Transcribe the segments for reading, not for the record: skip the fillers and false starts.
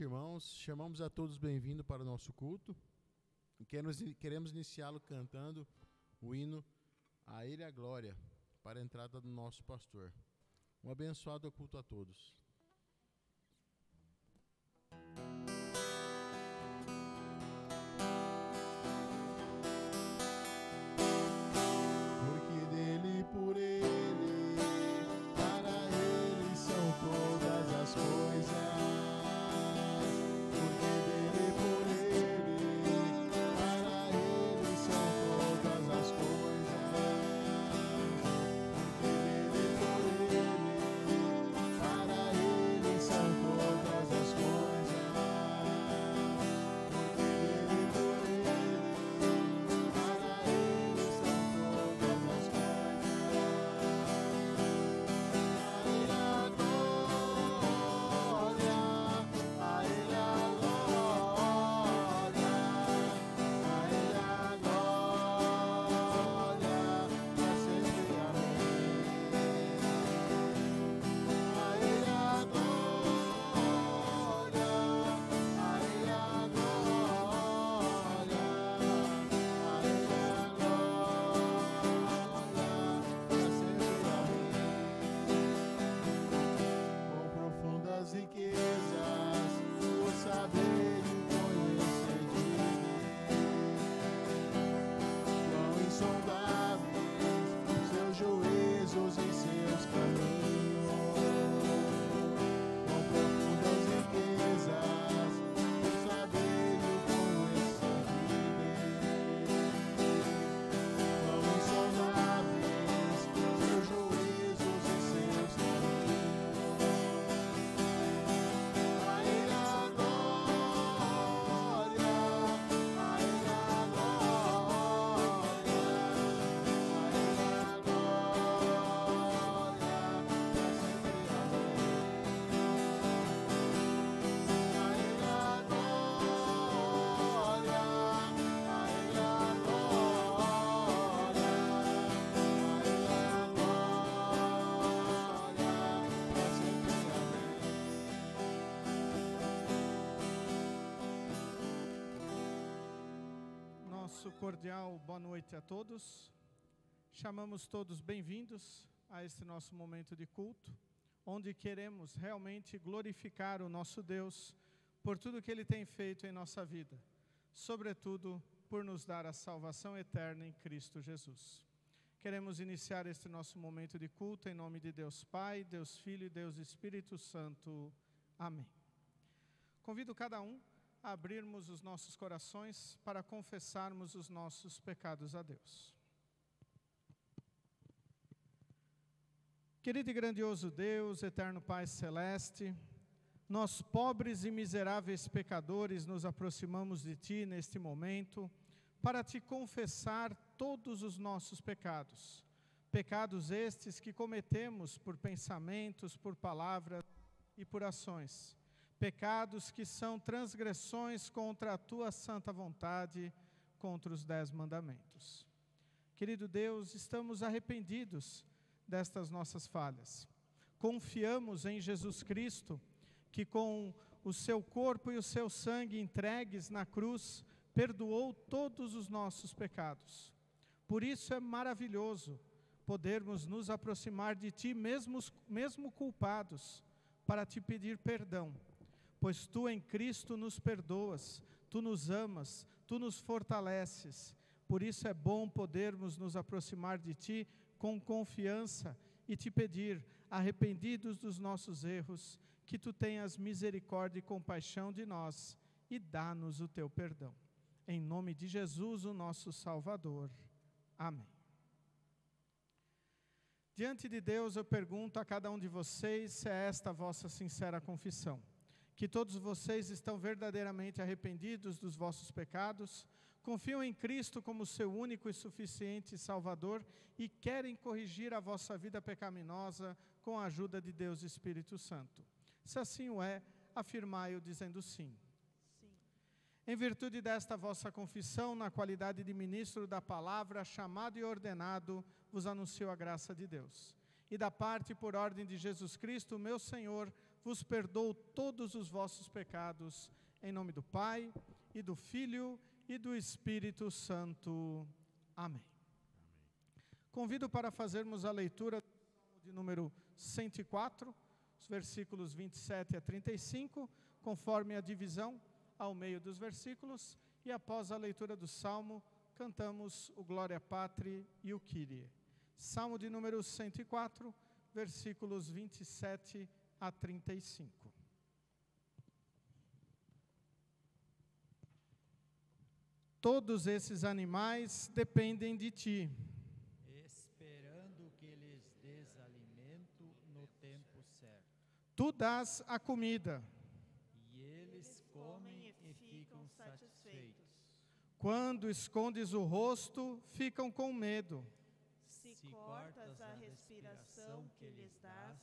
Irmãos, chamamos a todos bem-vindos para o nosso culto. Queremos iniciá-lo cantando o hino A Ele a Glória, para a entrada do nosso pastor. Um abençoado culto a todos. Porque dele, por ele, para ele são todas as coisas. Cordial boa noite a todos. Chamamos todos bem-vindos a este nosso momento de culto, onde queremos realmente glorificar o nosso Deus por tudo que Ele tem feito em nossa vida, sobretudo por nos dar a salvação eterna em Cristo Jesus. Queremos iniciar este nosso momento de culto em nome de Deus Pai, Deus Filho e Deus Espírito Santo. Amém. Convido cada um a abrirmos os nossos corações para confessarmos os nossos pecados a Deus. Querido e grandioso Deus, eterno Pai Celeste, nós pobres e miseráveis pecadores nos aproximamos de Ti neste momento para Te confessar todos os nossos pecados. Pecados estes que cometemos por pensamentos, por palavras e por ações. Pecados que são transgressões contra a Tua santa vontade, contra os 10 mandamentos. Querido Deus, estamos arrependidos destas nossas falhas. Confiamos em Jesus Cristo, que com o seu corpo e o seu sangue entregues na cruz, perdoou todos os nossos pecados. Por isso é maravilhoso podermos nos aproximar de Ti, mesmo culpados, para Te pedir perdão. Pois Tu em Cristo nos perdoas, Tu nos amas, Tu nos fortaleces. Por isso é bom podermos nos aproximar de Ti com confiança e Te pedir, arrependidos dos nossos erros, que Tu tenhas misericórdia e compaixão de nós e dá-nos o Teu perdão. Em nome de Jesus, o nosso Salvador. Amém. Diante de Deus eu pergunto a cada um de vocês se é esta a vossa sincera confissão. Que todos vocês estão verdadeiramente arrependidos dos vossos pecados, confiam em Cristo como seu único e suficiente Salvador e querem corrigir a vossa vida pecaminosa com a ajuda de Deus Espírito Santo. Se assim o é, afirmai-o dizendo sim. Sim. Em virtude desta vossa confissão, na qualidade de ministro da palavra, chamado e ordenado, vos anuncio a graça de Deus. E da parte por ordem de Jesus Cristo, meu Senhor, vos perdoo todos os vossos pecados, em nome do Pai, e do Filho, e do Espírito Santo. Amém. Convido para fazermos a leitura do Salmo de número 104, os versículos 27 a 35, conforme a divisão ao meio dos versículos, e após a leitura do Salmo, cantamos o Glória Patri e o Kyrie. Salmo de número 104, versículos 27 a 35. Todos esses animais dependem de ti, esperando que lhes dês alimento no tempo certo. Tu dás a comida. E eles comem e ficam satisfeitos. Quando escondes o rosto, ficam com medo. Se cortas a respiração que lhes dás,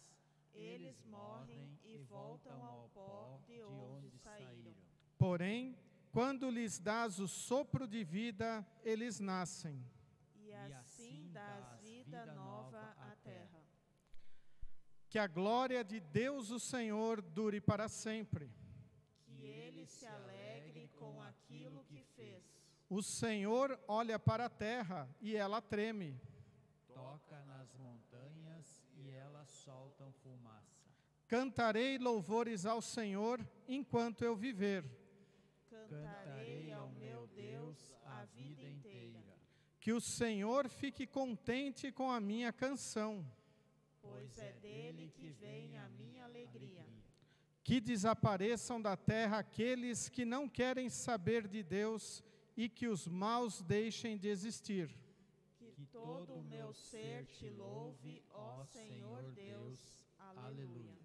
eles morrem e voltam ao pó de onde saíram. Porém, quando lhes dás o sopro de vida, eles nascem. E assim dás vida nova à terra. Que a glória de Deus o Senhor dure para sempre. Que ele se alegre com aquilo que fez. O Senhor olha para a terra e ela treme. Toca nas montanhas e elas soltam fumaça. Cantarei louvores ao Senhor enquanto eu viver. Cantarei ao meu Deus a vida inteira. Que o Senhor fique contente com a minha canção. Pois é dele que vem a minha alegria. Que desapareçam da terra aqueles que não querem saber de Deus e que os maus deixem de existir. Que todo o meu ser te louve, ó Senhor Deus. Aleluia.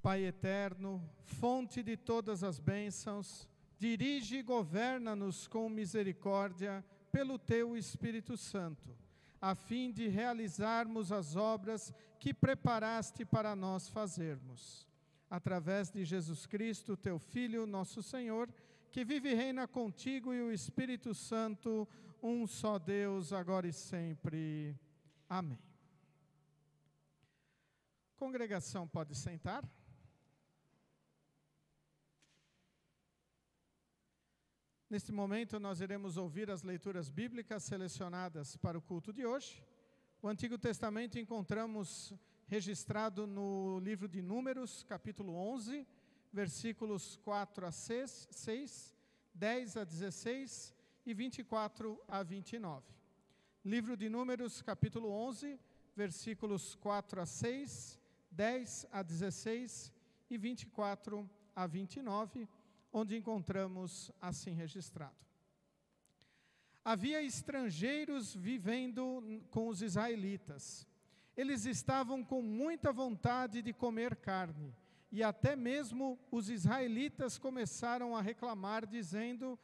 Pai eterno, fonte de todas as bênçãos, dirige e governa-nos com misericórdia pelo Teu Espírito Santo, a fim de realizarmos as obras que preparaste para nós fazermos. Através de Jesus Cristo, Teu Filho, nosso Senhor, que vive e reina contigo e o Espírito Santo, um só Deus, agora e sempre. Amém. Congregação, pode sentar. Neste momento, nós iremos ouvir as leituras bíblicas selecionadas para o culto de hoje. O Antigo Testamento encontramos registrado no livro de Números, capítulo 11, versículos 4 a 6, 10 a 16 e 24 a 29. Livro de Números, capítulo 11, versículos 4 a 6, 10 a 16 e 24 a 29, onde encontramos assim registrado. Havia estrangeiros vivendo com os israelitas. Eles estavam com muita vontade de comer carne, e até mesmo os israelitas começaram a reclamar, dizendo: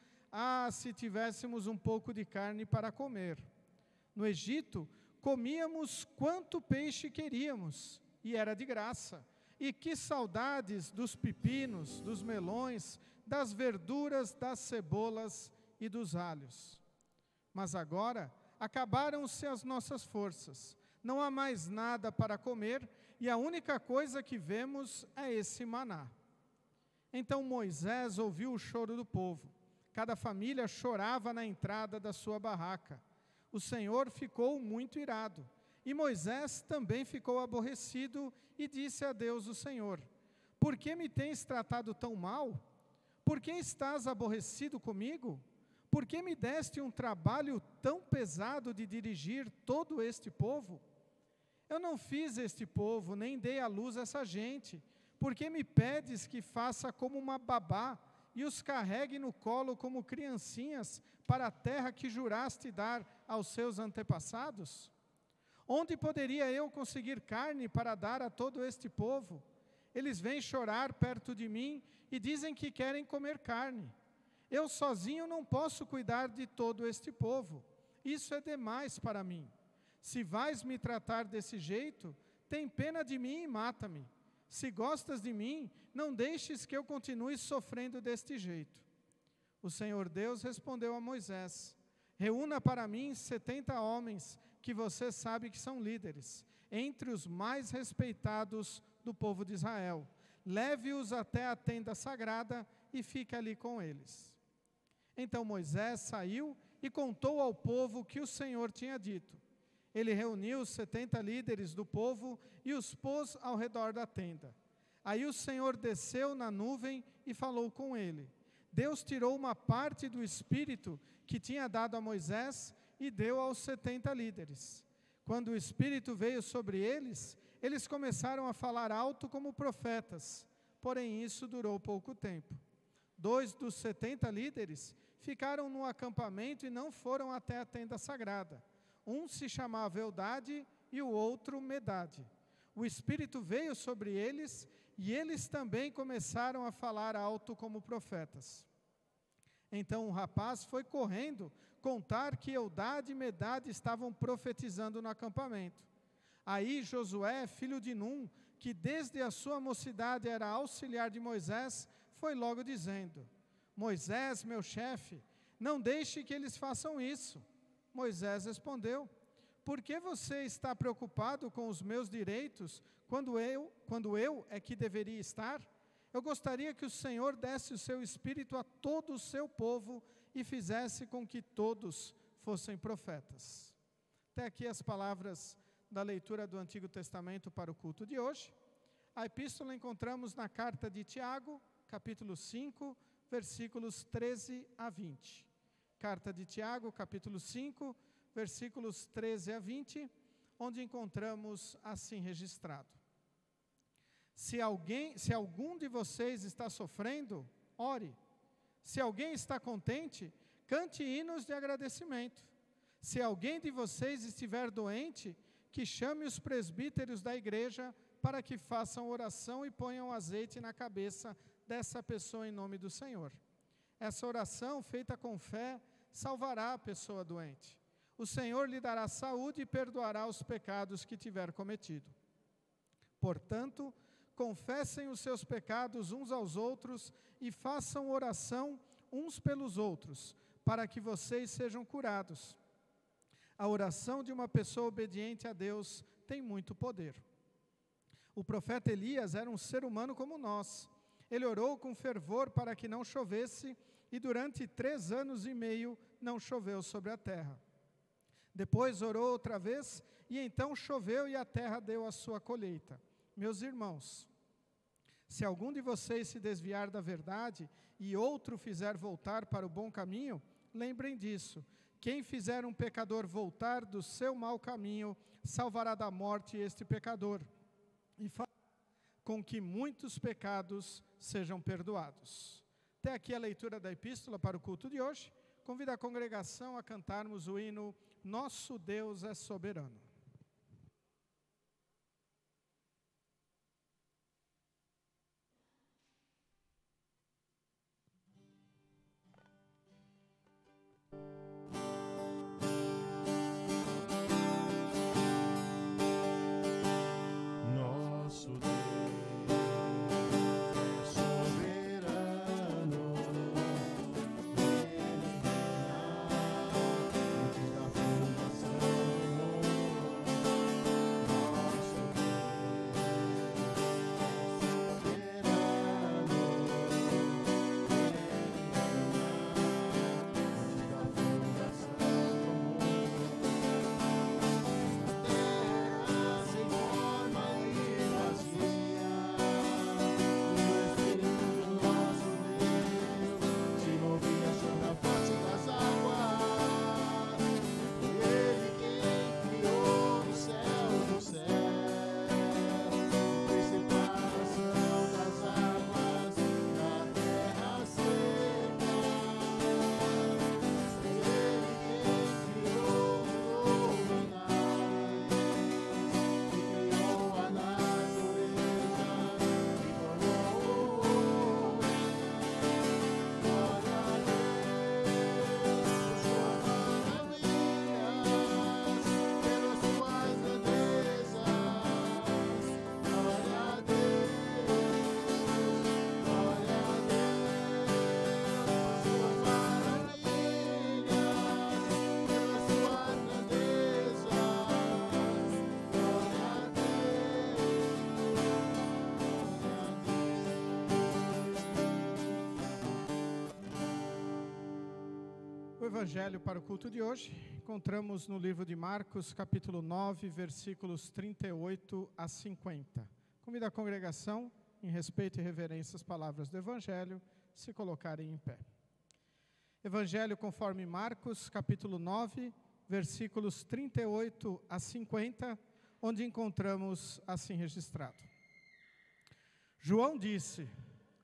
se tivéssemos um pouco de carne para comer. No Egito, comíamos quanto peixe queríamos, e era de graça. E que saudades dos pepinos, dos melões, das verduras, das cebolas e dos alhos. Mas agora acabaram-se as nossas forças, não há mais nada para comer, e a única coisa que vemos é esse maná. Então Moisés ouviu o choro do povo. Cada família chorava na entrada da sua barraca. O Senhor ficou muito irado, e Moisés também ficou aborrecido, e disse a Deus o Senhor: por que me tens tratado tão mal? por que estás aborrecido comigo? Por que me deste um trabalho tão pesado de dirigir todo este povo? Eu não fiz este povo, nem dei à luz essa gente. Por que me pedes que faça como uma babá e os carregue no colo como criancinhas para a terra que juraste dar aos seus antepassados? Onde poderia eu conseguir carne para dar a todo este povo? Eles vêm chorar perto de mim e dizem que querem comer carne. Eu sozinho não posso cuidar de todo este povo. Isso é demais para mim. Se vais me tratar desse jeito, tem pena de mim e mata-me. Se gostas de mim, não deixes que eu continue sofrendo deste jeito. O Senhor Deus respondeu a Moisés: reúna para mim 70 homens que você sabe que são líderes, entre os mais respeitados do povo de Israel. Leve-os até a tenda sagrada e fique ali com eles. Então Moisés saiu e contou ao povo o que o Senhor tinha dito. Ele reuniu os 70 líderes do povo e os pôs ao redor da tenda. Aí o Senhor desceu na nuvem e falou com ele. Deus tirou uma parte do Espírito que tinha dado a Moisés e deu aos 70 líderes. Quando o Espírito veio sobre eles, eles começaram a falar alto como profetas, porém isso durou pouco tempo. 2 dos 70 líderes ficaram no acampamento e não foram até a tenda sagrada. Um se chamava Eldade e o outro Medade. O Espírito veio sobre eles e eles também começaram a falar alto como profetas. Então o rapaz foi correndo contar que Eldade e Medade estavam profetizando no acampamento. Aí Josué, filho de Num, que desde a sua mocidade era auxiliar de Moisés, foi logo dizendo: Moisés, meu chefe, não deixe que eles façam isso. Moisés respondeu: por que você está preocupado com os meus direitos, quando eu é que deveria estar? Eu gostaria que o Senhor desse o seu Espírito a todo o seu povo e fizesse com que todos fossem profetas. Até aqui as palavras da leitura do Antigo Testamento para o culto de hoje. A epístola encontramos na carta de Tiago, capítulo 5, versículos 13 a 20. Carta de Tiago, capítulo 5, versículos 13 a 20, onde encontramos assim registrado: Se algum de vocês está sofrendo, ore. Se alguém está contente, cante hinos de agradecimento. Se alguém de vocês estiver doente, que chame os presbíteros da igreja para que façam oração e ponham azeite na cabeça dessa pessoa em nome do Senhor. Essa oração, feita com fé, salvará a pessoa doente. O Senhor lhe dará saúde e perdoará os pecados que tiver cometido. Portanto, confessem os seus pecados uns aos outros e façam oração uns pelos outros, para que vocês sejam curados. A oração de uma pessoa obediente a Deus tem muito poder. O profeta Elias era um ser humano como nós. Ele orou com fervor para que não chovesse, e durante 3 anos e meio não choveu sobre a terra. Depois orou outra vez, e então choveu e a terra deu a sua colheita. Meus irmãos, se algum de vocês se desviar da verdade e outro fizer voltar para o bom caminho, lembrem disso. Quem fizer um pecador voltar do seu mau caminho, salvará da morte este pecador, e fará com que muitos pecados sejam perdoados. Até aqui a leitura da epístola para o culto de hoje. Convido a congregação a cantarmos o hino Nosso Deus é Soberano. Nosso Deus é soberano, Evangelho para o culto de hoje, encontramos no livro de Marcos, capítulo 9, versículos 38 a 50. Convido a congregação, em respeito e reverência às palavras do Evangelho, se colocarem em pé. Evangelho conforme Marcos, capítulo 9, versículos 38 a 50, onde encontramos assim registrado. João disse: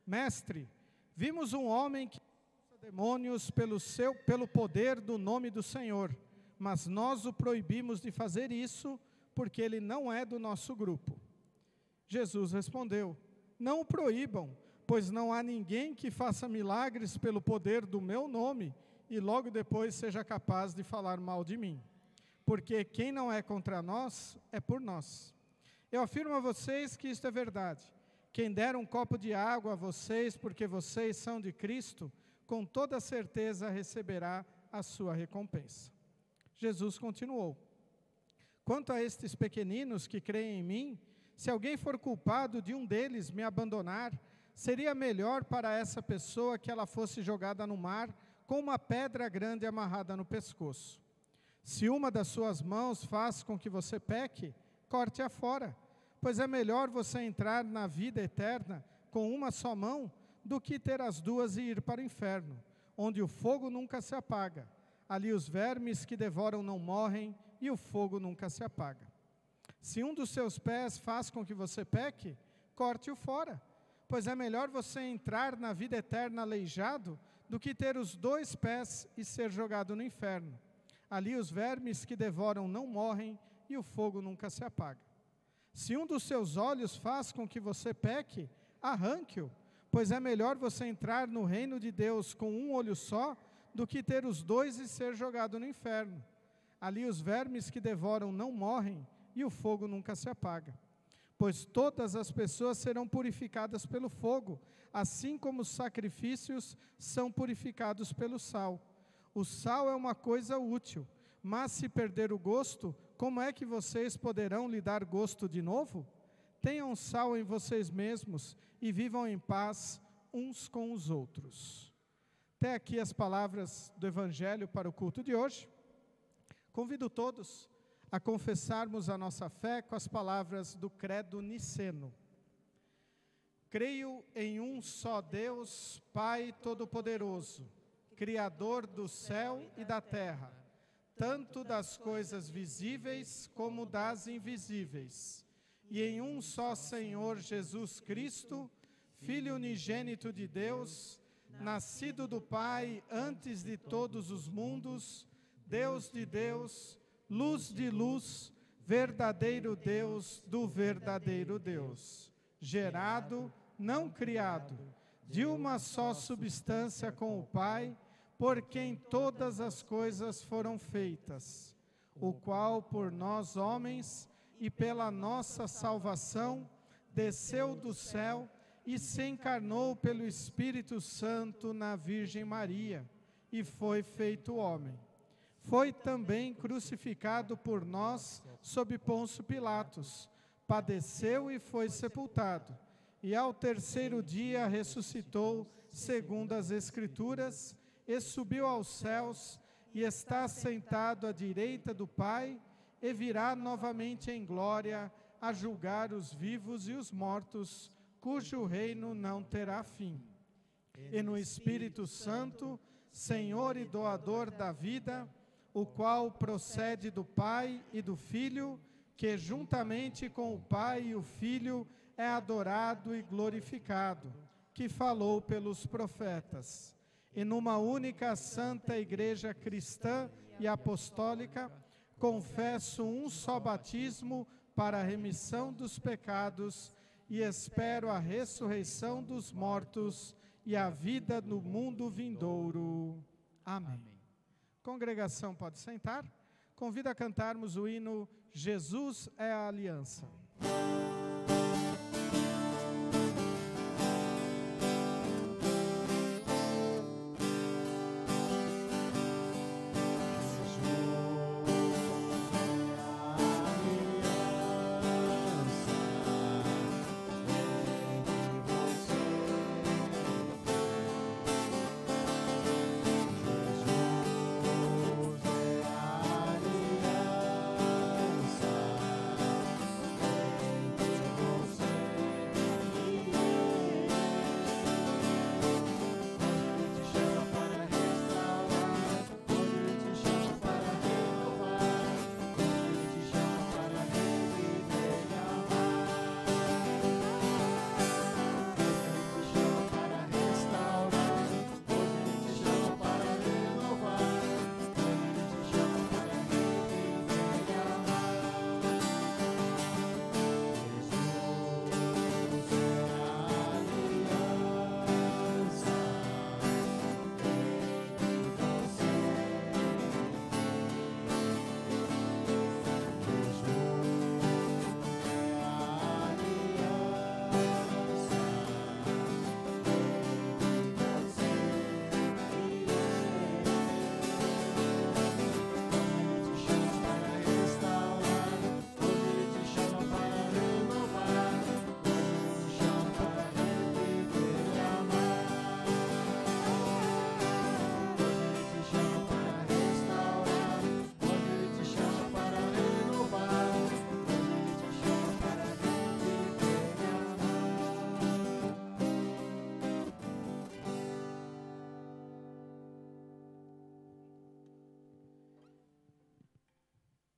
Mestre, vimos um homem que demônios pelo poder do nome do Senhor, mas nós o proibimos de fazer isso, porque ele não é do nosso grupo. Jesus respondeu: Não o proíbam, pois não há ninguém que faça milagres pelo poder do meu nome, e logo depois seja capaz de falar mal de mim. Porque quem não é contra nós, é por nós. Eu afirmo a vocês que isto é verdade. Quem der um copo de água a vocês, porque vocês são de Cristo, com toda certeza receberá a sua recompensa. Jesus continuou: Quanto a estes pequeninos que creem em mim, se alguém for culpado de um deles me abandonar, seria melhor para essa pessoa que ela fosse jogada no mar com uma pedra grande amarrada no pescoço. Se uma das suas mãos faz com que você peque, corte-a fora, pois é melhor você entrar na vida eterna com uma só mão do que ter as duas e ir para o inferno, onde o fogo nunca se apaga. Ali os vermes que devoram não morrem e o fogo nunca se apaga. Se um dos seus pés faz com que você peque, corte-o fora, pois é melhor você entrar na vida eterna aleijado do que ter os 2 pés e ser jogado no inferno. Ali os vermes que devoram não morrem e o fogo nunca se apaga. Se um dos seus olhos faz com que você peque, arranque-o, pois é melhor você entrar no reino de Deus com um olho só, do que ter os 2 e ser jogado no inferno. Ali os vermes que devoram não morrem, e o fogo nunca se apaga. Pois todas as pessoas serão purificadas pelo fogo, assim como os sacrifícios são purificados pelo sal. O sal é uma coisa útil, mas se perder o gosto, como é que vocês poderão lhe dar gosto de novo? Tenham sal em vocês mesmos e vivam em paz uns com os outros. Até aqui as palavras do Evangelho para o culto de hoje. Convido todos a confessarmos a nossa fé com as palavras do Credo Niceno. Creio em um só Deus, Pai Todo-Poderoso, Criador do céu e da terra, tanto das coisas visíveis como das invisíveis. E em um só Senhor Jesus Cristo, Filho unigênito de Deus, nascido do Pai antes de todos os mundos, Deus de Deus, luz de luz, verdadeiro Deus do verdadeiro Deus, gerado, não criado, de uma só substância com o Pai, por quem todas as coisas foram feitas, o qual por nós homens e pela nossa salvação desceu do céu e se encarnou pelo Espírito Santo na Virgem Maria e foi feito homem. Foi também crucificado por nós sob Pôncio Pilatos, padeceu e foi sepultado, e ao terceiro dia ressuscitou, segundo as Escrituras, e subiu aos céus, e está sentado à direita do Pai, e virá novamente em glória a julgar os vivos e os mortos, cujo reino não terá fim. E no Espírito Santo, Senhor e doador da vida, o qual procede do Pai e do Filho, que juntamente com o Pai e o Filho é adorado e glorificado, que falou pelos profetas. E numa única santa Igreja cristã e apostólica, confesso um só batismo para a remissão dos pecados e espero a ressurreição dos mortos e a vida no mundo vindouro. Amém. Congregação pode sentar. Convido a cantarmos o hino Jesus é a Aliança. Jesus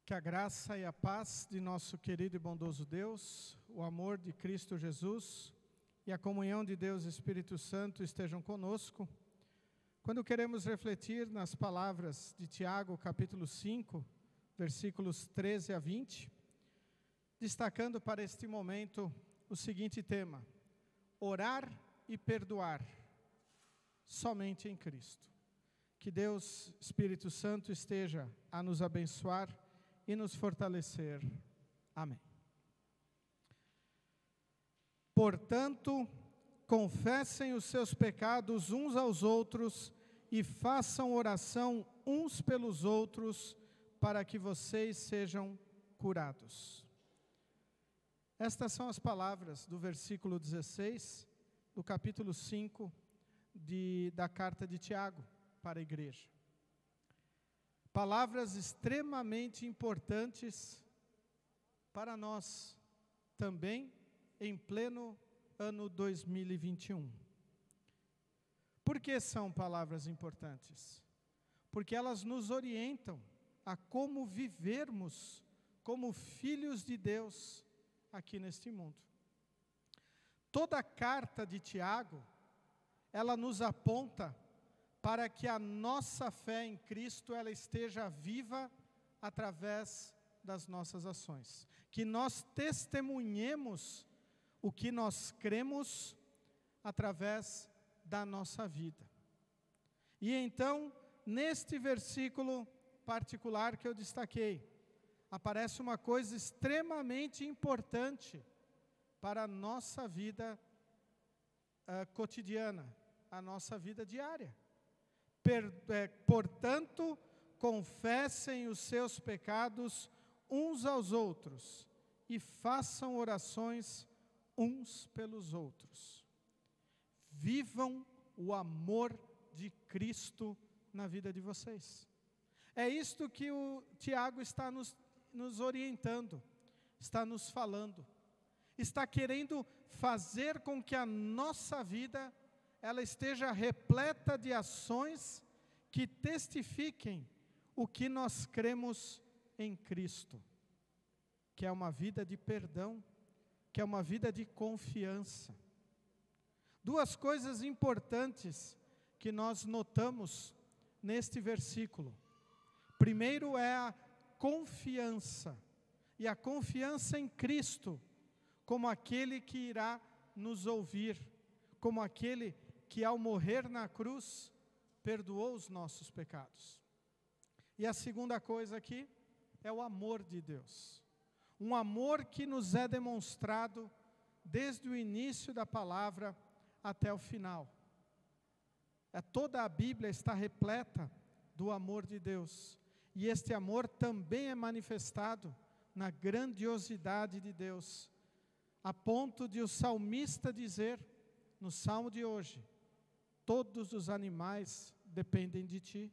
Que a graça e a paz de nosso querido e bondoso Deus, o amor de Cristo Jesus e a comunhão de Deus Espírito Santo estejam conosco. Quando queremos refletir nas palavras de Tiago, capítulo 5, versículos 13 a 20, destacando para este momento o seguinte tema: orar e perdoar, somente em Cristo. Que Deus, Espírito Santo, esteja a nos abençoar e nos fortalecer. Amém. Portanto, confessem os seus pecados uns aos outros e façam oração uns pelos outros para que vocês sejam curados. Estas são as palavras do versículo 16 do capítulo 5 da carta de Tiago para a igreja. Palavras extremamente importantes para nós, também em pleno ano 2021. Por que são palavras importantes? Porque elas nos orientam a como vivermos como filhos de Deus aqui neste mundo. Toda a carta de Tiago, ela nos aponta para que a nossa fé em Cristo ela esteja viva através das nossas ações. Que nós testemunhemos o que nós cremos através da nossa vida. E então, neste versículo particular que eu destaquei, aparece uma coisa extremamente importante para a nossa vida cotidiana, a nossa vida diária. Portanto, confessem os seus pecados uns aos outros e façam orações uns pelos outros. Vivam o amor de Cristo na vida de vocês. É isto que o Tiago está nos orientando, está nos falando, está querendo fazer com que a nossa vida ela esteja repleta de ações que testifiquem o que nós cremos em Cristo, que é uma vida de perdão, que é uma vida de confiança. Duas coisas importantes que nós notamos neste versículo. Primeiro é a confiança, e a confiança em Cristo, como aquele que irá nos ouvir, como aquele que ao morrer na cruz, perdoou os nossos pecados. E a segunda coisa aqui é o amor de Deus. Um amor que nos é demonstrado desde o início da palavra até o final. Toda a Bíblia está repleta do amor de Deus. E este amor também é manifestado na grandiosidade de Deus, a ponto de o salmista dizer, no salmo de hoje: todos os animais dependem de ti.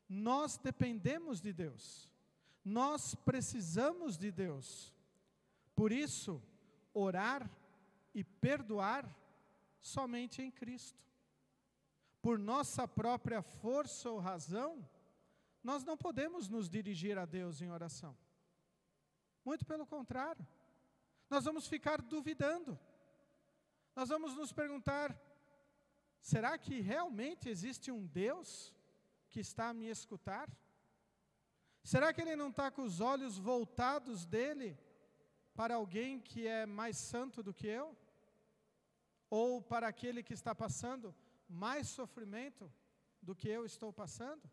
Nós dependemos de Deus. Nós precisamos de Deus. Por isso, orar e perdoar somente em Cristo. Por nossa própria força ou razão, nós não podemos nos dirigir a Deus em oração. Muito pelo contrário. Nós vamos ficar duvidando. Nós vamos nos perguntar: será que realmente existe um Deus que está a me escutar? Será que Ele não está com os olhos voltados dEle para alguém que é mais santo do que eu? Ou para aquele que está passando mais sofrimento do que eu estou passando?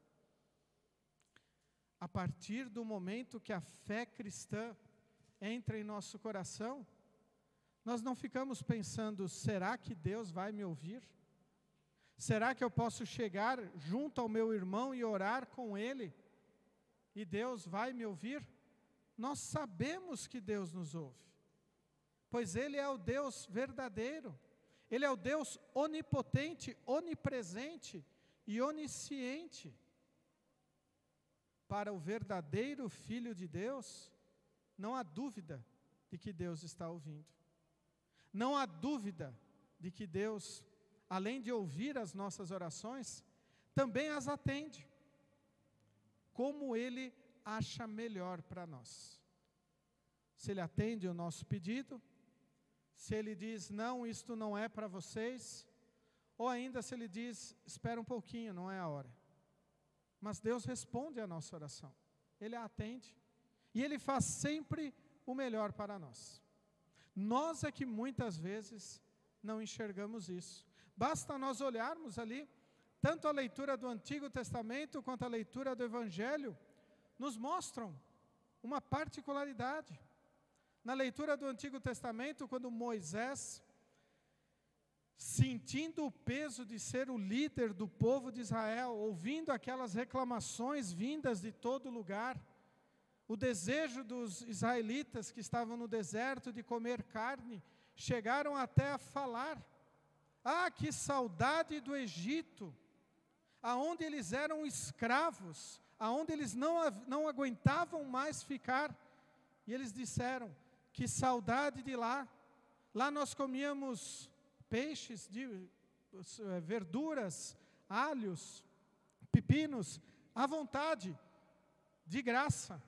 A partir do momento que a fé cristã entra em nosso coração, nós não ficamos pensando: será que Deus vai me ouvir? Será que eu posso chegar junto ao meu irmão e orar com ele? E Deus vai me ouvir? Nós sabemos que Deus nos ouve, pois Ele é o Deus verdadeiro. Ele é o Deus onipotente, onipresente e onisciente. Para o verdadeiro Filho de Deus, não há dúvida de que Deus está ouvindo. Não há dúvida de que Deus, além de ouvir as nossas orações, também as atende. Como Ele acha melhor para nós. Se Ele atende o nosso pedido, se Ele diz, não, isto não é para vocês, ou ainda se Ele diz, espera um pouquinho, não é a hora. Mas Deus responde à nossa oração, Ele a atende, e Ele faz sempre o melhor para nós. Nós é que muitas vezes não enxergamos isso. Basta nós olharmos ali, tanto a leitura do Antigo Testamento quanto a leitura do Evangelho, nos mostram uma particularidade. Na leitura do Antigo Testamento, quando Moisés, sentindo o peso de ser o líder do povo de Israel, ouvindo aquelas reclamações vindas de todo lugar, o desejo dos israelitas que estavam no deserto de comer carne, chegaram até a falar, que saudade do Egito, aonde eles eram escravos, aonde eles não aguentavam mais ficar, e eles disseram, que saudade de lá, lá nós comíamos peixes, verduras, alhos, pepinos, à vontade, de graça.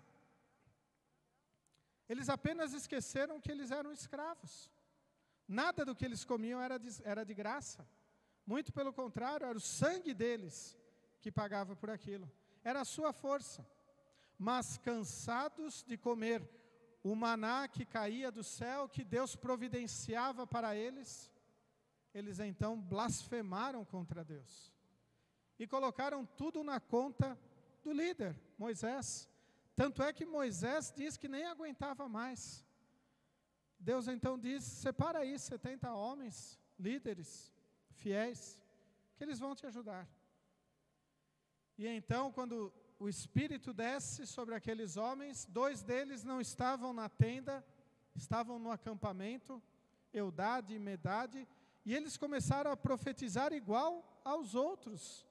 Eles apenas esqueceram que eles eram escravos. Nada do que eles comiam era de graça. Muito pelo contrário, era o sangue deles que pagava por aquilo. Era a sua força. Mas cansados de comer o maná que caía do céu, que Deus providenciava para eles, eles então blasfemaram contra Deus. E colocaram tudo na conta do líder, Moisés. Tanto é que Moisés diz que nem aguentava mais. Deus então diz, separa aí 70 homens, líderes, fiéis, que eles vão te ajudar. E então, quando o Espírito desce sobre aqueles homens, 2 deles não estavam na tenda, estavam no acampamento, Eudade e Medade, e eles começaram a profetizar igual aos outros.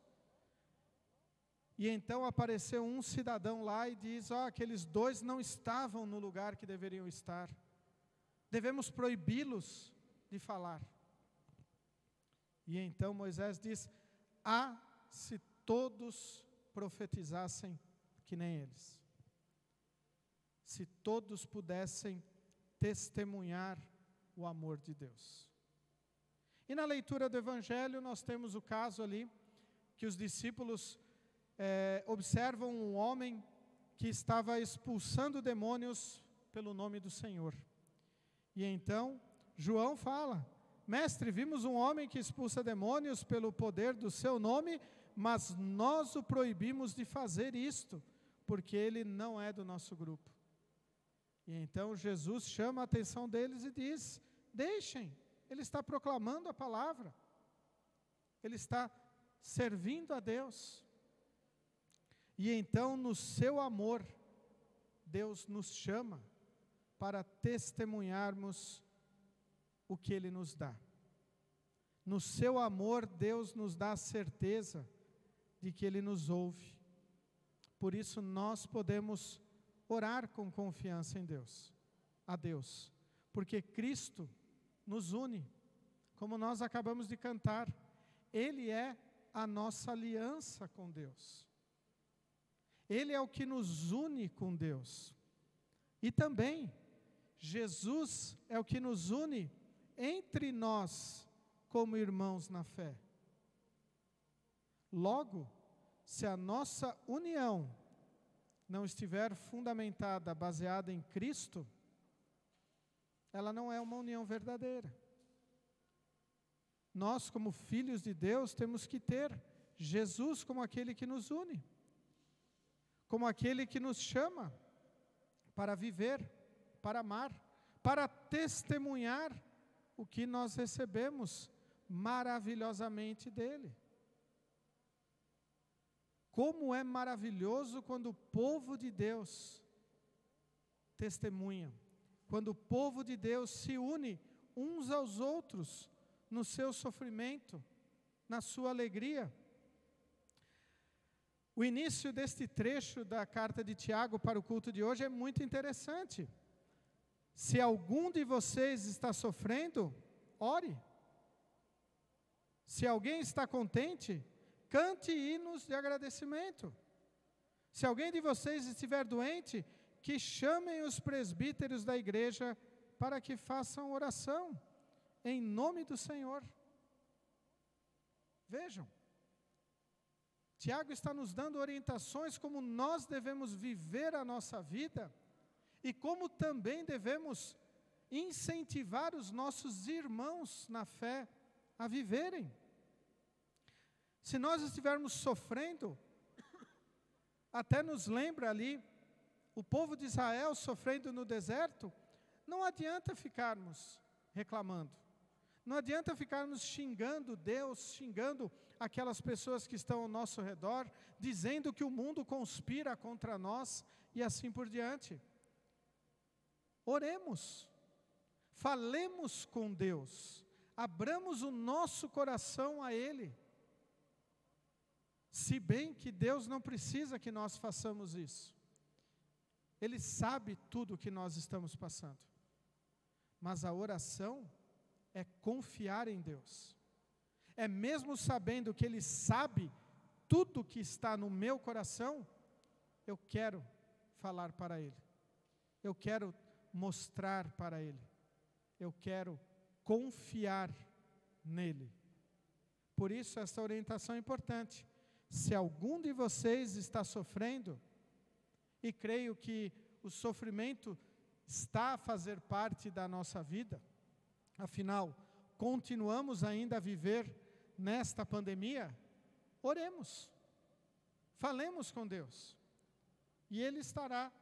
E então apareceu um cidadão lá e diz, aqueles 2 não estavam no lugar que deveriam estar. Devemos proibi-los de falar. E então Moisés diz, se todos profetizassem que nem eles. Se todos pudessem testemunhar o amor de Deus. E na leitura do Evangelho nós temos o caso ali, que os discípulos observam um homem que estava expulsando demônios pelo nome do Senhor. E então João fala, mestre, vimos um homem que expulsa demônios pelo poder do seu nome, mas nós o proibimos de fazer isto, porque ele não é do nosso grupo. E então Jesus chama a atenção deles e diz, deixem, ele está proclamando a palavra, ele está servindo a Deus. E então no seu amor, Deus nos chama para testemunharmos o que Ele nos dá. No seu amor, Deus nos dá a certeza de que Ele nos ouve. Por isso nós podemos orar com confiança em Deus, a Deus, porque Cristo nos une, como nós acabamos de cantar, Ele é a nossa aliança com Deus. Ele é o que nos une com Deus. E também, Jesus é o que nos une entre nós, como irmãos na fé. Logo, se a nossa união não estiver fundamentada, baseada em Cristo, ela não é uma união verdadeira. Nós, como filhos de Deus, temos que ter Jesus como aquele que nos une, como aquele que nos chama para viver, para amar, para testemunhar o que nós recebemos maravilhosamente dele. Como é maravilhoso quando o povo de Deus testemunha, quando o povo de Deus se une uns aos outros no seu sofrimento, na sua alegria. O início deste trecho da carta de Tiago para o culto de hoje é muito interessante. Se algum de vocês está sofrendo, ore. Se alguém está contente, cante hinos de agradecimento. Se alguém de vocês estiver doente, que chamem os presbíteros da igreja para que façam oração, em nome do Senhor. Vejam, Tiago está nos dando orientações como nós devemos viver a nossa vida e como também devemos incentivar os nossos irmãos na fé a viverem. Se nós estivermos sofrendo, até nos lembra ali, o povo de Israel sofrendo no deserto, não adianta ficarmos reclamando, não adianta ficarmos xingando Deus, xingando aquelas pessoas que estão ao nosso redor, dizendo que o mundo conspira contra nós e assim por diante. Oremos, falemos com Deus, abramos o nosso coração a Ele. Se bem que Deus não precisa que nós façamos isso. Ele sabe tudo o que nós estamos passando. Mas a oração é confiar em Deus. É mesmo sabendo que Ele sabe tudo que está no meu coração, eu quero falar para Ele. Eu quero mostrar para Ele. Eu quero confiar nele. Por isso essa orientação é importante. Se algum de vocês está sofrendo, e creio que o sofrimento está a fazer parte da nossa vida, afinal, continuamos ainda a viver nesta pandemia, oremos, falemos com Deus, e Ele estará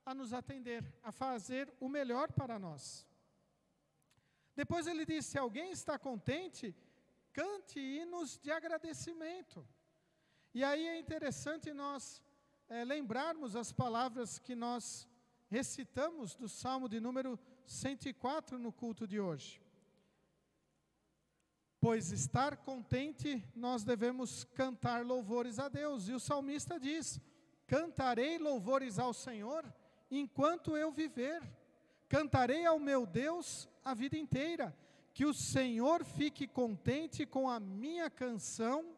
a nos atender, a fazer o melhor para nós. Depois ele diz, se alguém está contente, cante hinos de agradecimento. E aí é interessante nós lembrarmos as palavras que nós recitamos do Salmo de número 104 no culto de hoje. Pois estar contente, nós devemos cantar louvores a Deus. E o salmista diz, cantarei louvores ao Senhor enquanto eu viver. Cantarei ao meu Deus a vida inteira. Que o Senhor fique contente com a minha canção,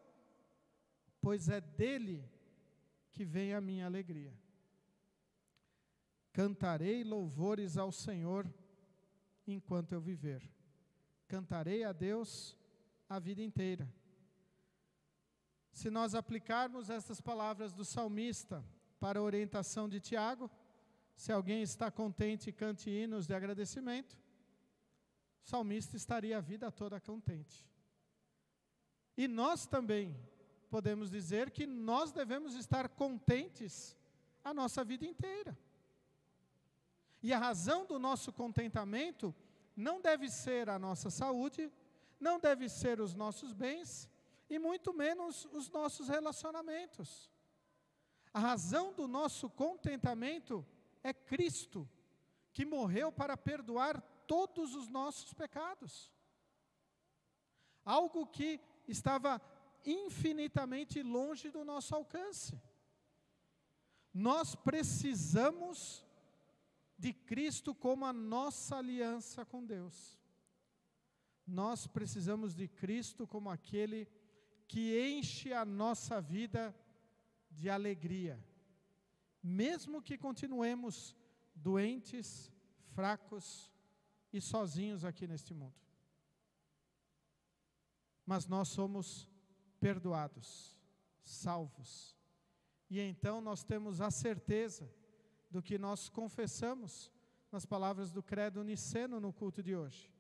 pois é dele que vem a minha alegria. Cantarei louvores ao Senhor enquanto eu viver. Cantarei a Deus a vida inteira. Se nós aplicarmos essas palavras do salmista para a orientação de Tiago, se alguém está contente, cante hinos de agradecimento, o salmista estaria a vida toda contente. E nós também podemos dizer que nós devemos estar contentes a nossa vida inteira. E a razão do nosso contentamento não deve ser a nossa saúde, não deve ser os nossos bens, e muito menos os nossos relacionamentos. A razão do nosso contentamento é Cristo, que morreu para perdoar todos os nossos pecados. Algo que estava infinitamente longe do nosso alcance. Nós precisamos de Cristo como a nossa aliança com Deus. Nós precisamos de Cristo como aquele que enche a nossa vida de alegria, mesmo que continuemos doentes, fracos e sozinhos aqui neste mundo. Mas nós somos perdoados, salvos, e então nós temos a certeza do que nós confessamos nas palavras do credo niceno no culto de hoje,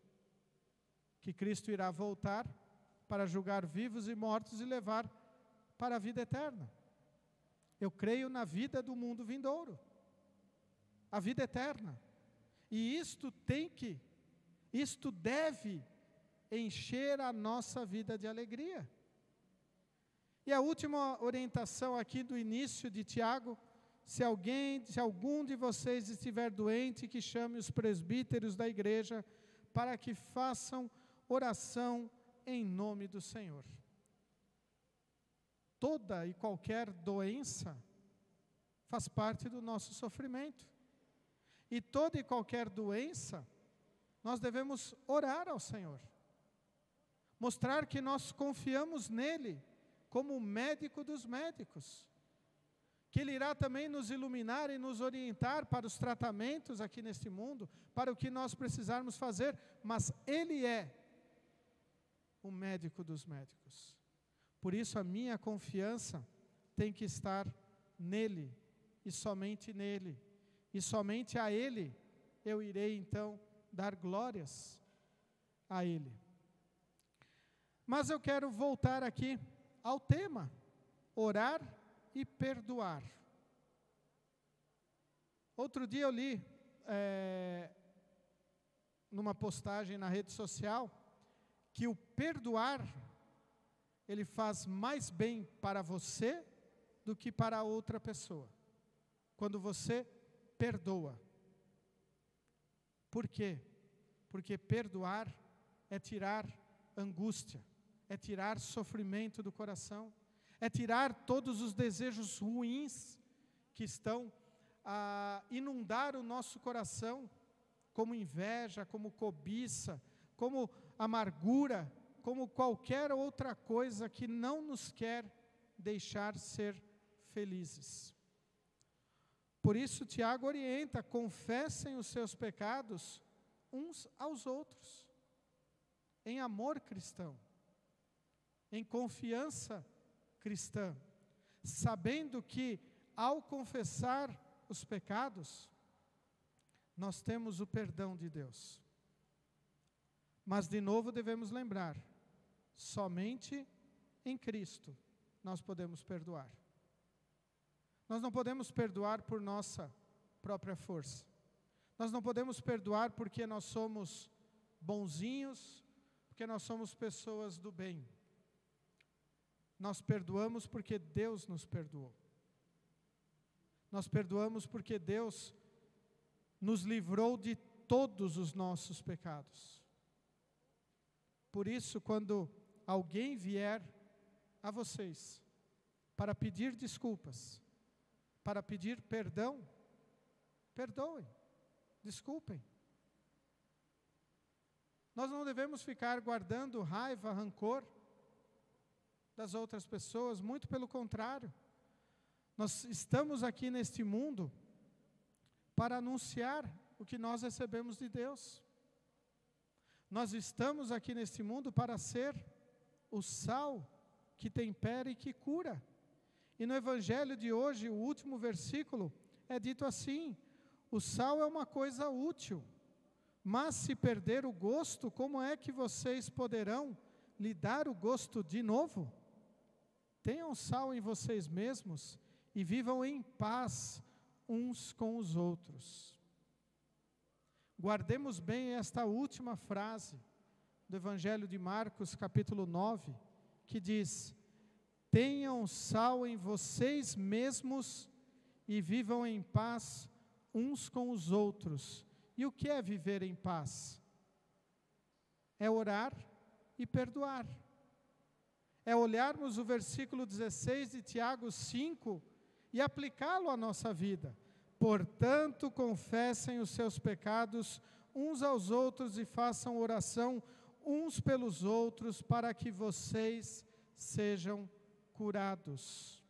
que Cristo irá voltar para julgar vivos e mortos e levar para a vida eterna. Eu creio na vida do mundo vindouro, a vida eterna, e isto deve encher a nossa vida de alegria. E a última orientação aqui do início de Tiago, se algum de vocês estiver doente, que chame os presbíteros da igreja para que façam oração em nome do Senhor. Toda e qualquer doença faz parte do nosso sofrimento. E toda e qualquer doença, nós devemos orar ao Senhor. Mostrar que nós confiamos nele como o médico dos médicos. que Ele irá também nos iluminar e nos orientar para os tratamentos aqui neste mundo, para o que nós precisarmos fazer, mas Ele é o médico dos médicos. Por isso a minha confiança tem que estar nele, e somente nele, e somente a Ele eu irei então dar glórias a Ele. Mas eu quero voltar aqui ao tema, orar e perdoar. Outro dia eu li numa postagem na rede social que o perdoar ele faz mais bem para você do que para outra pessoa. Quando você perdoa. Por quê? Porque perdoar é tirar angústia, é tirar sofrimento do coração, é tirar todos os desejos ruins que estão a inundar o nosso coração, como inveja, como cobiça, como amargura, como qualquer outra coisa que não nos quer deixar ser felizes. Por isso Tiago orienta: confessem os seus pecados uns aos outros, em amor cristão, em confiança cristã, sabendo que ao confessar os pecados, nós temos o perdão de Deus. Mas de novo devemos lembrar, somente em Cristo nós podemos perdoar. Nós não podemos perdoar por nossa própria força. Nós não podemos perdoar porque nós somos bonzinhos, porque nós somos pessoas do bem. Nós perdoamos porque Deus nos perdoou. Nós perdoamos porque Deus nos livrou de todos os nossos pecados. Por isso, quando alguém vier a vocês para pedir desculpas, para pedir perdão, perdoem, desculpem. Nós não devemos ficar guardando raiva, rancor das outras pessoas, muito pelo contrário. Nós estamos aqui neste mundo para anunciar o que nós recebemos de Deus. Nós estamos aqui neste mundo para ser o sal que tempera e que cura. E no Evangelho de hoje, o último versículo, é dito assim: o sal é uma coisa útil, mas se perder o gosto, como é que vocês poderão lhe dar o gosto de novo? Tenham sal em vocês mesmos e vivam em paz uns com os outros. Guardemos bem esta última frase do Evangelho de Marcos, capítulo 9, que diz: tenham sal em vocês mesmos e vivam em paz uns com os outros. E o que é viver em paz? É orar e perdoar. É olharmos o versículo 16 de Tiago 5 e aplicá-lo à nossa vida. Portanto, confessem os seus pecados uns aos outros e façam oração uns pelos outros para que vocês sejam curados.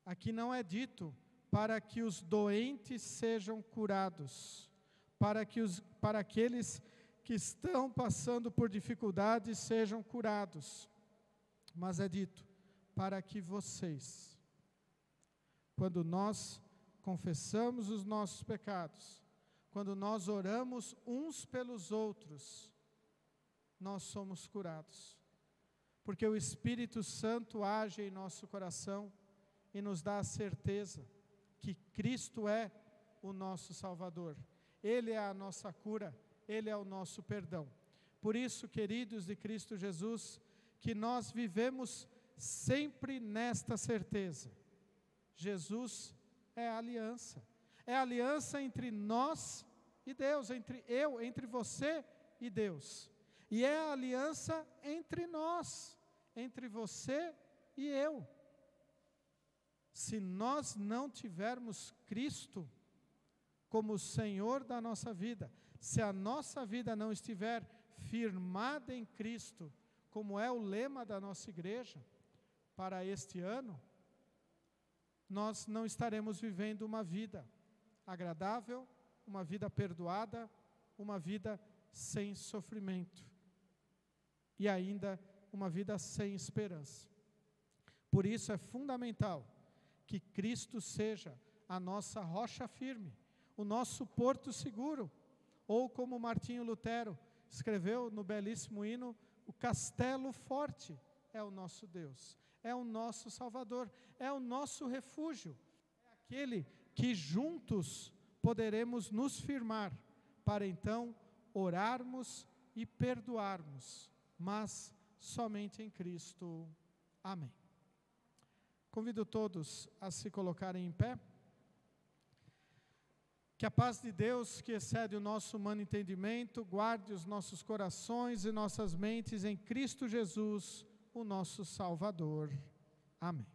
Aqui não é dito para que os doentes sejam curados, para aqueles que estão passando por dificuldades sejam curados, mas é dito para que vocês, quando nós confessamos os nossos pecados, quando nós oramos uns pelos outros, nós somos curados. Porque o Espírito Santo age em nosso coração e nos dá a certeza que Cristo é o nosso Salvador. Ele é a nossa cura, Ele é o nosso perdão. Por isso, queridos de Cristo Jesus, que nós vivemos sempre nesta certeza. Jesus é a aliança. É a aliança entre nós e Deus, entre você e Deus. E é a aliança entre nós, entre você e eu. Se nós não tivermos Cristo como Senhor da nossa vida, se a nossa vida não estiver firmada em Cristo, como é o lema da nossa igreja para este ano, nós não estaremos vivendo uma vida agradável, uma vida perdoada, uma vida sem sofrimento e ainda uma vida sem esperança. Por isso é fundamental que Cristo seja a nossa rocha firme, o nosso porto seguro, ou como Martinho Lutero escreveu no belíssimo hino, o castelo forte é o nosso Deus, é o nosso Salvador, é o nosso refúgio, é aquele que juntos poderemos nos firmar para então orarmos e perdoarmos, mas somente em Cristo. Amém. Convido todos a se colocarem em pé. Que a paz de Deus, que excede o nosso humano entendimento, guarde os nossos corações e nossas mentes em Cristo Jesus, o nosso Salvador. Amém.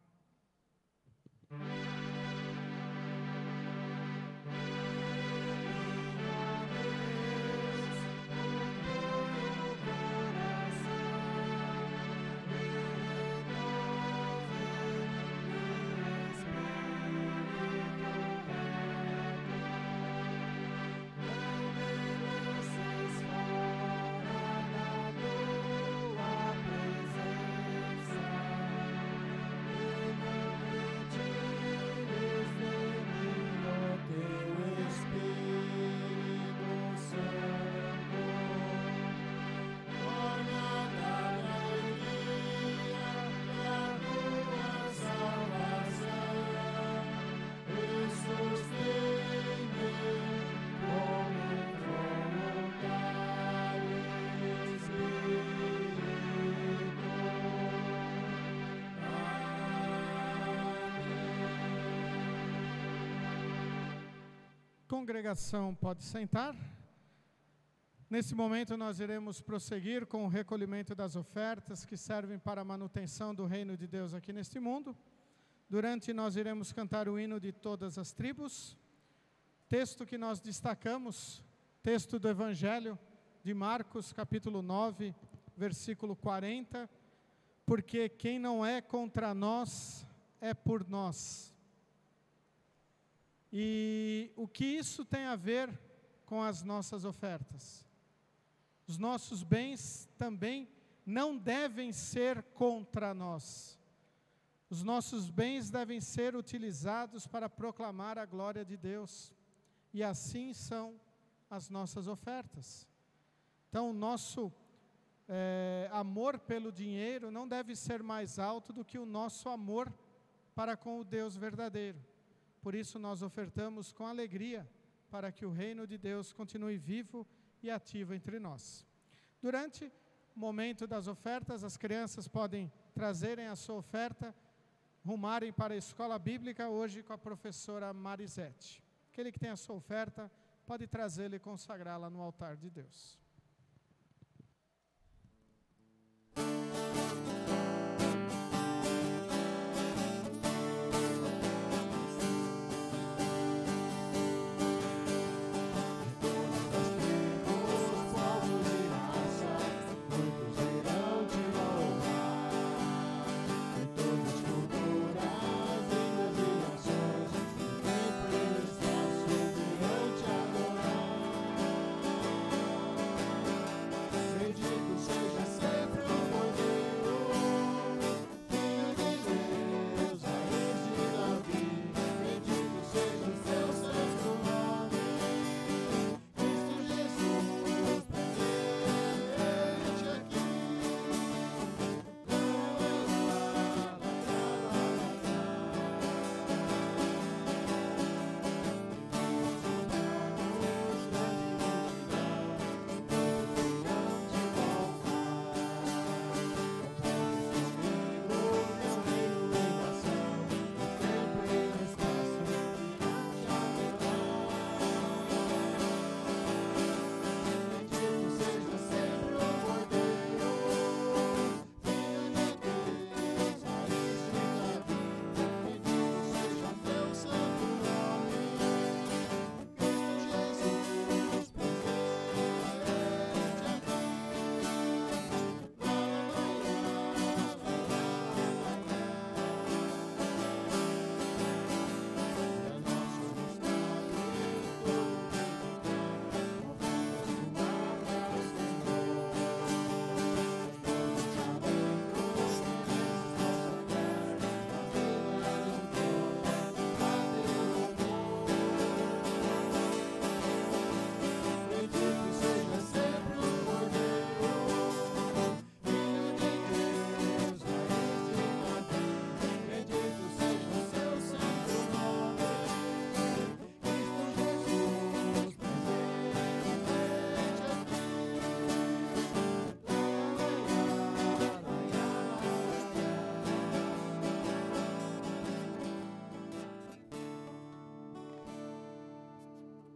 Congregação pode sentar. Nesse momento nós iremos prosseguir com o recolhimento das ofertas que servem para a manutenção do reino de Deus aqui neste mundo. Durante nós iremos cantar o hino de todas as tribos. Texto que nós destacamos, texto do Evangelho de Marcos, capítulo 9, versículo 40. Porque quem não é contra nós, é por nós. E o que isso tem a ver com as nossas ofertas? Os nossos bens também não devem ser contra nós. Os nossos bens devem ser utilizados para proclamar a glória de Deus. E assim são as nossas ofertas. Então, o nosso amor pelo dinheiro não deve ser mais alto do que o nosso amor para com o Deus verdadeiro. Por isso nós ofertamos com alegria, para que o reino de Deus continue vivo e ativo entre nós. Durante o momento das ofertas, as crianças podem trazerem a sua oferta, rumarem para a escola bíblica, hoje com a professora Marisete. Aquele que tem a sua oferta, pode trazê-la e consagrá-la no altar de Deus.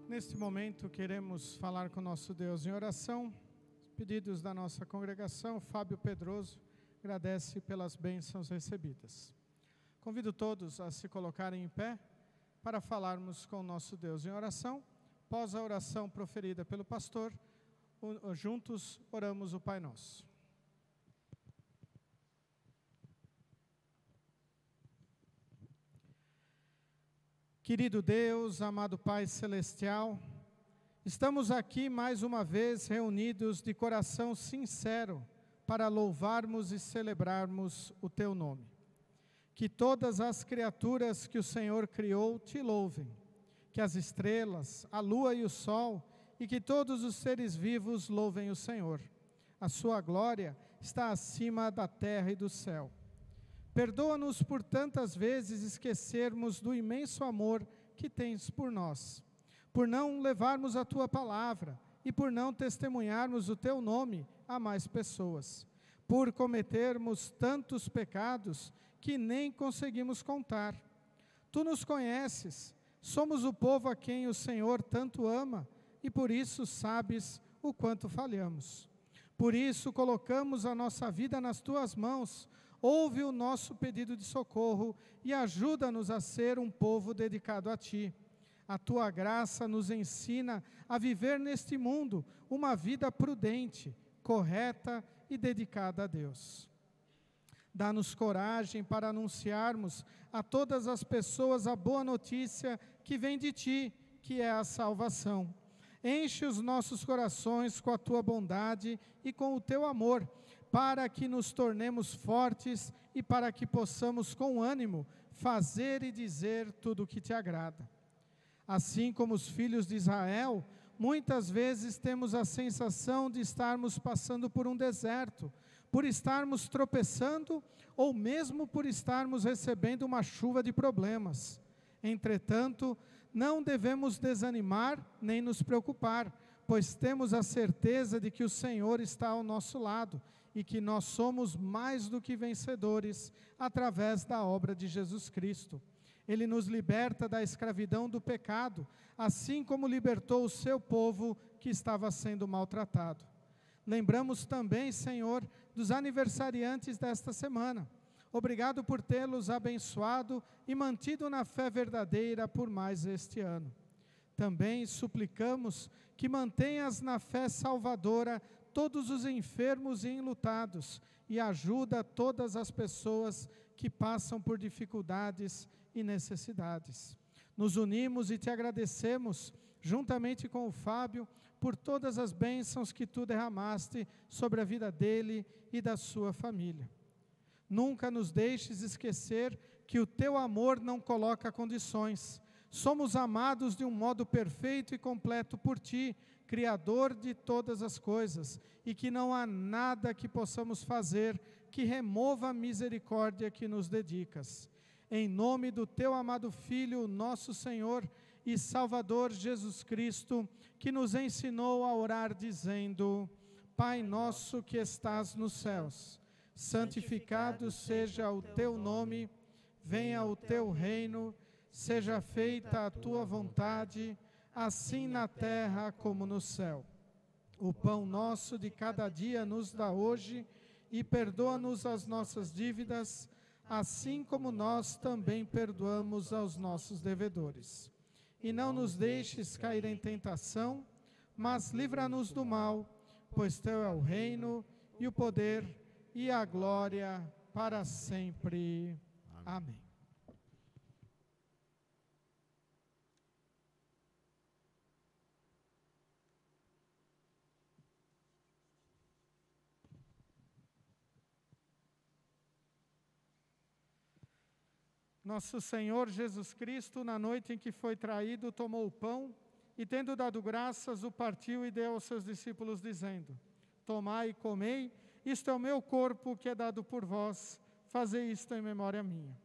Neste momento, queremos falar com nosso Deus em oração. Pedidos da nossa congregação, Fábio Pedroso agradece pelas bênçãos recebidas. Convido todos a se colocarem em pé para falarmos com nosso Deus em oração. Após a oração proferida pelo pastor, juntos oramos o Pai Nosso. Querido Deus, amado Pai Celestial, estamos aqui mais uma vez reunidos de coração sincero para louvarmos e celebrarmos o Teu nome. Que todas as criaturas que o Senhor criou te louvem, que as estrelas, a lua e o sol, e que todos os seres vivos louvem o Senhor. A sua glória está acima da terra e do céu. Perdoa-nos por tantas vezes esquecermos do imenso amor que tens por nós, por não levarmos a Tua palavra e por não testemunharmos o Teu nome a mais pessoas, por cometermos tantos pecados que nem conseguimos contar. Tu nos conheces, somos o povo a quem o Senhor tanto ama e por isso sabes o quanto falhamos. Por isso colocamos a nossa vida nas Tuas mãos. Ouve o nosso pedido de socorro e ajuda-nos a ser um povo dedicado a Ti. A Tua graça nos ensina a viver neste mundo uma vida prudente, correta e dedicada a Deus. Dá-nos coragem para anunciarmos a todas as pessoas a boa notícia que vem de Ti, que é a salvação. Enche os nossos corações com a Tua bondade e com o Teu amor, para que nos tornemos fortes e para que possamos com ânimo fazer e dizer tudo o que Te agrada. Assim como os filhos de Israel, muitas vezes temos a sensação de estarmos passando por um deserto, por estarmos tropeçando ou mesmo por estarmos recebendo uma chuva de problemas. Entretanto, não devemos desanimar nem nos preocupar, pois temos a certeza de que o Senhor está ao nosso lado e que nós somos mais do que vencedores através da obra de Jesus Cristo. Ele nos liberta da escravidão do pecado, assim como libertou o seu povo que estava sendo maltratado. Lembramos também, Senhor, dos aniversariantes desta semana. Obrigado por tê-los abençoado e mantido na fé verdadeira por mais este ano. Também suplicamos que mantenhas na fé salvadora todos os enfermos e enlutados, e ajuda todas as pessoas que passam por dificuldades e necessidades. Nos unimos e Te agradecemos, juntamente com o Fábio, por todas as bênçãos que Tu derramaste sobre a vida dele e da sua família. Nunca nos deixes esquecer que o Teu amor não coloca condições. Somos amados de um modo perfeito e completo por Ti, Criador de todas as coisas, e que não há nada que possamos fazer que remova a misericórdia que nos dedicas. Em nome do Teu amado Filho, nosso Senhor e Salvador Jesus Cristo, que nos ensinou a orar dizendo: Pai nosso que estás nos céus, santificado seja o Teu nome, venha o Teu reino, seja feita a Tua vontade, assim na terra como no céu. O pão nosso de cada dia nos dá hoje, e perdoa-nos as nossas dívidas, assim como nós também perdoamos aos nossos devedores. E não nos deixes cair em tentação, mas livra-nos do mal, pois Teu é o reino, e o poder, e a glória, para sempre. Amém. Nosso Senhor Jesus Cristo, na noite em que foi traído, tomou o pão e, tendo dado graças, o partiu e deu aos seus discípulos, dizendo: Tomai e comei, isto é o meu corpo que é dado por vós, fazei isto em memória minha.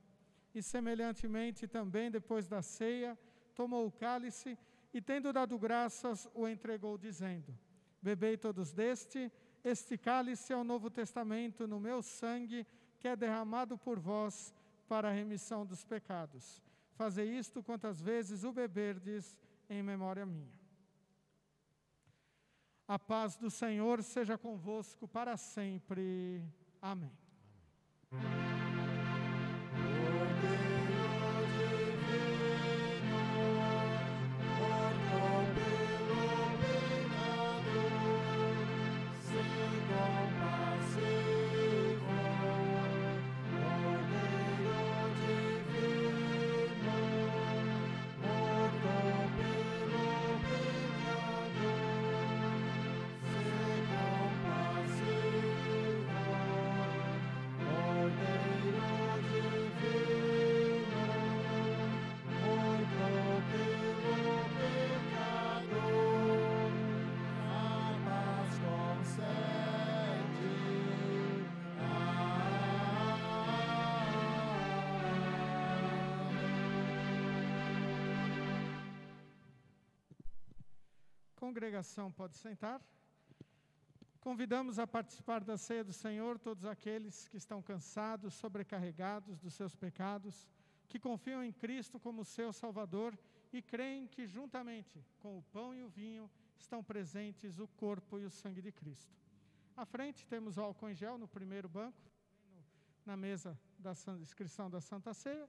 E semelhantemente também, depois da ceia, tomou o cálice e, tendo dado graças, o entregou, dizendo: Bebei todos deste, este cálice é o Novo Testamento no meu sangue, que é derramado por vós, para a remissão dos pecados. Fazei isto quantas vezes o beberdes em memória minha. A paz do Senhor seja convosco para sempre. Amém. Congregação pode sentar. Convidamos a participar da ceia do Senhor todos aqueles que estão cansados, sobrecarregados dos seus pecados, que confiam em Cristo como seu Salvador e creem que juntamente com o pão e o vinho estão presentes o corpo e o sangue de Cristo. À frente temos o álcool em gel no primeiro banco, na mesa da inscrição da Santa Ceia,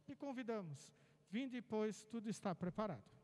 e convidamos, vinde, pois tudo está preparado.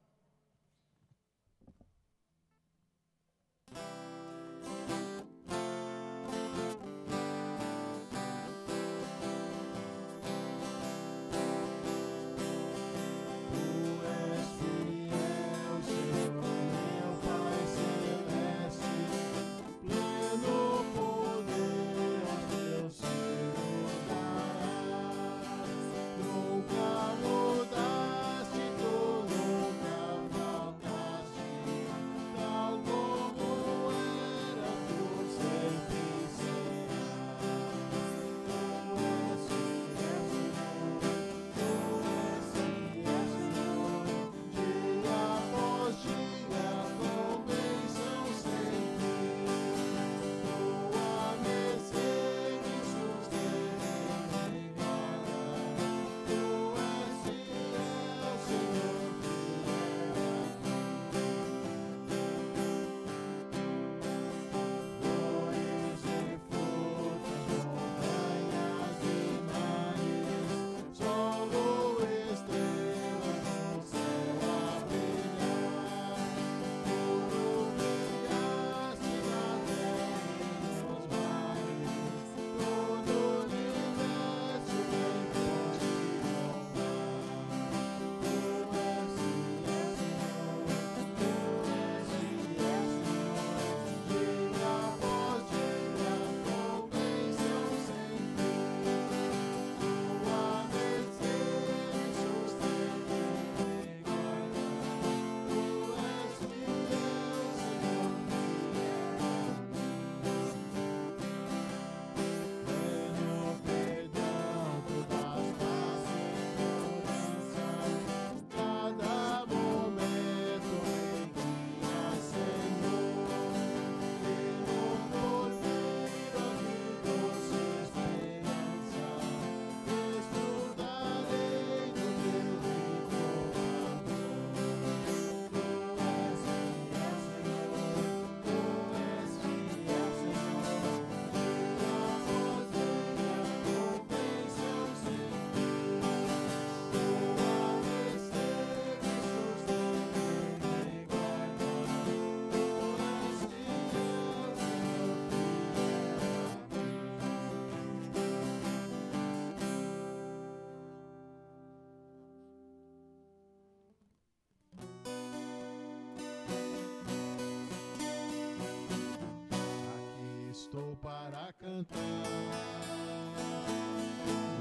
Estou para cantar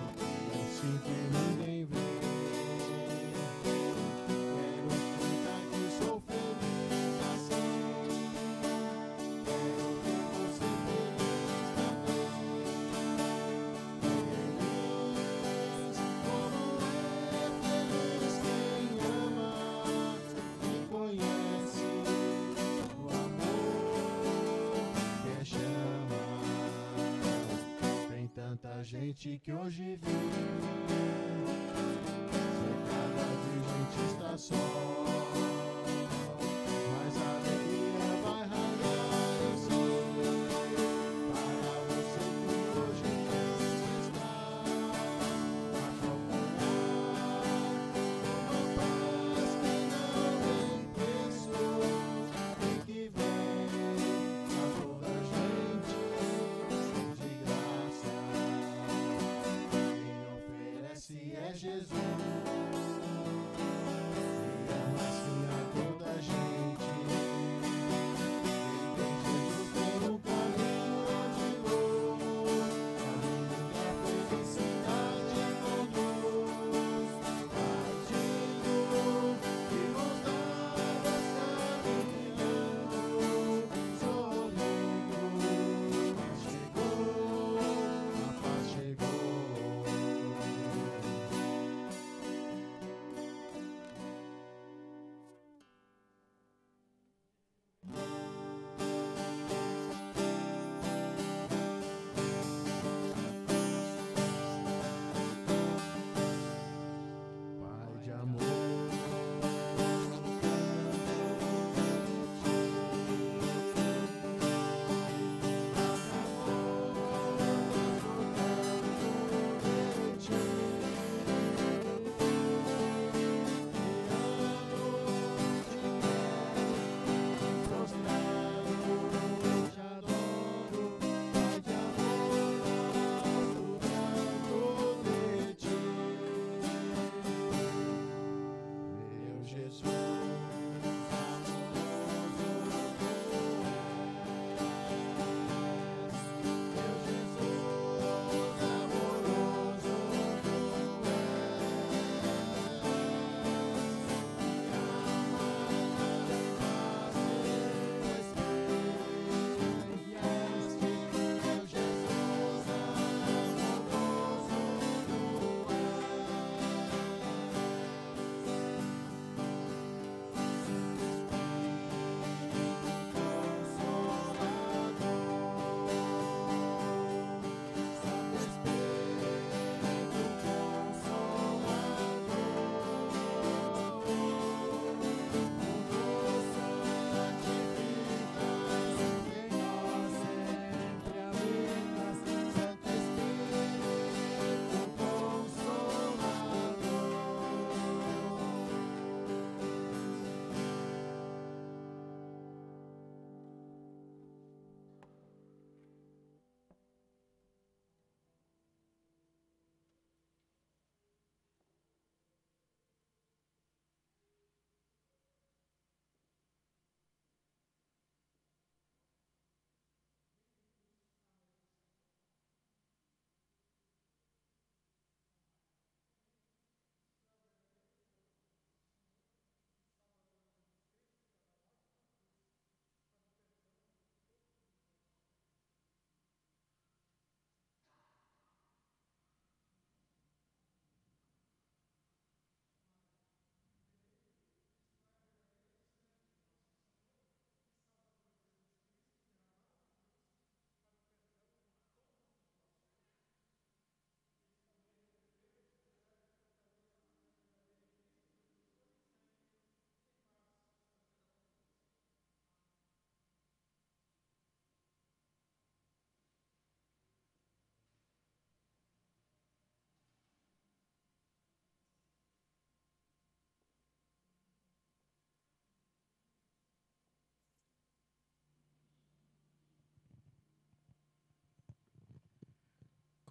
o que eu sinto e ninguém vê. Quero cantar que sou feliz assim. Quero ver você feliz também. Feliz como é feliz quem ama e conhece o amor que é chama. Tem tanta gente que hoje vive cercada de gente está só.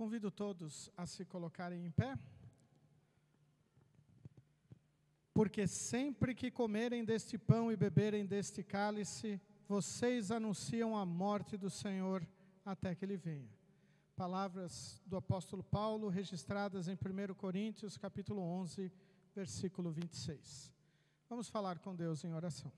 Convido todos a se colocarem em pé. Porque sempre que comerem deste pão e beberem deste cálice, vocês anunciam a morte do Senhor até que Ele venha. Palavras do apóstolo Paulo, registradas em 1 Coríntios, capítulo 11, versículo 26. Vamos falar com Deus em oração.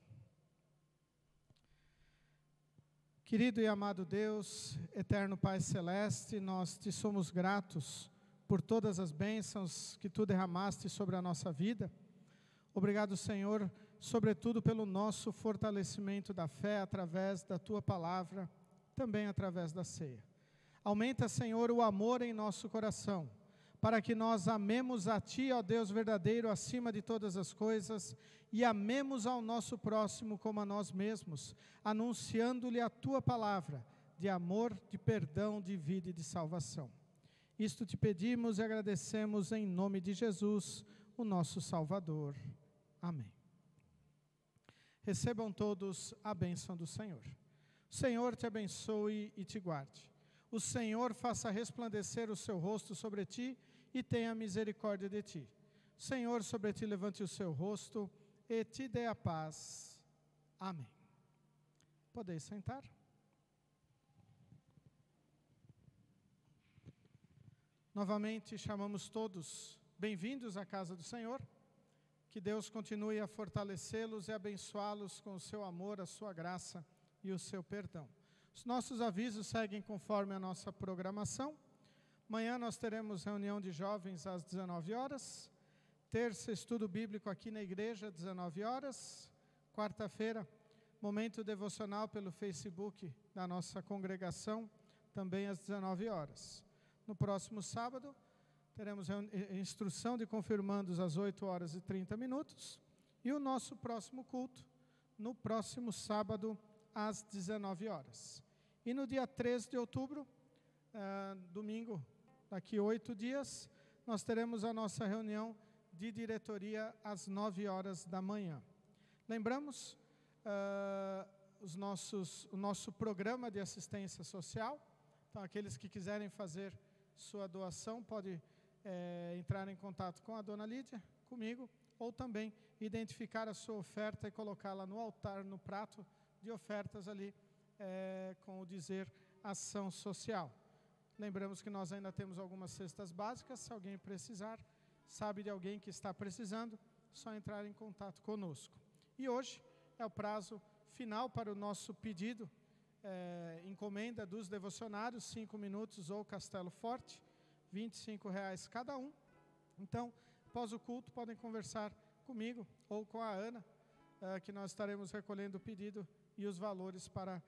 Querido e amado Deus, eterno Pai Celeste, nós te somos gratos por todas as bênçãos que Tu derramaste sobre a nossa vida. Obrigado, Senhor, sobretudo pelo nosso fortalecimento da fé através da Tua palavra, também através da ceia. Aumenta, Senhor, o amor em nosso coração, para que nós amemos a Ti, ó Deus verdadeiro, acima de todas as coisas, e amemos ao nosso próximo como a nós mesmos, anunciando-lhe a Tua palavra, de amor, de perdão, de vida e de salvação. Isto te pedimos e agradecemos em nome de Jesus, o nosso Salvador. Amém. Recebam todos a bênção do Senhor. O Senhor te abençoe e te guarde. O Senhor faça resplandecer o seu rosto sobre ti e tenha misericórdia de ti. O Senhor sobre ti levante o seu rosto e te dê a paz. Amém. Podeis sentar. Novamente chamamos todos bem-vindos à casa do Senhor. Que Deus continue a fortalecê-los e abençoá-los com o seu amor, a sua graça e o seu perdão. Os nossos avisos seguem conforme a nossa programação. Amanhã nós teremos reunião de jovens às 19 horas. Terça, estudo bíblico aqui na igreja, 19 horas. Quarta-feira, momento devocional pelo Facebook da nossa congregação, também às 19 horas. No próximo sábado, teremos instrução de confirmandos às 8 horas e 30 minutos. E o nosso próximo culto, no próximo sábado, às 19 horas. E no dia 13 de outubro, domingo, daqui 8 dias, nós teremos a nossa reunião de diretoria às 9 horas da manhã. Lembramos o nosso programa de assistência social. Então, aqueles que quiserem fazer sua doação, pode entrar em contato com a dona Lídia, comigo, ou também identificar a sua oferta e colocá-la no altar, no prato de ofertas ali, com o dizer ação social. Lembramos que nós ainda temos algumas cestas básicas, se alguém precisar, sabe de alguém que está precisando, só entrar em contato conosco. E hoje é o prazo final para o nosso pedido, encomenda dos devocionários, 5 minutos ou Castelo Forte, R$25 cada um. Então, após o culto, podem conversar comigo ou com a Ana, que nós estaremos recolhendo o pedido e os valores para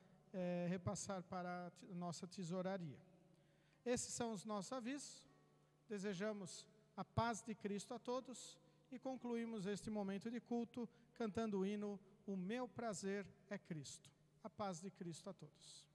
repassar para a nossa tesouraria. Esses são os nossos avisos. Desejamos a paz de Cristo a todos e concluímos este momento de culto cantando o hino O Meu Prazer é Cristo. A paz de Cristo a todos.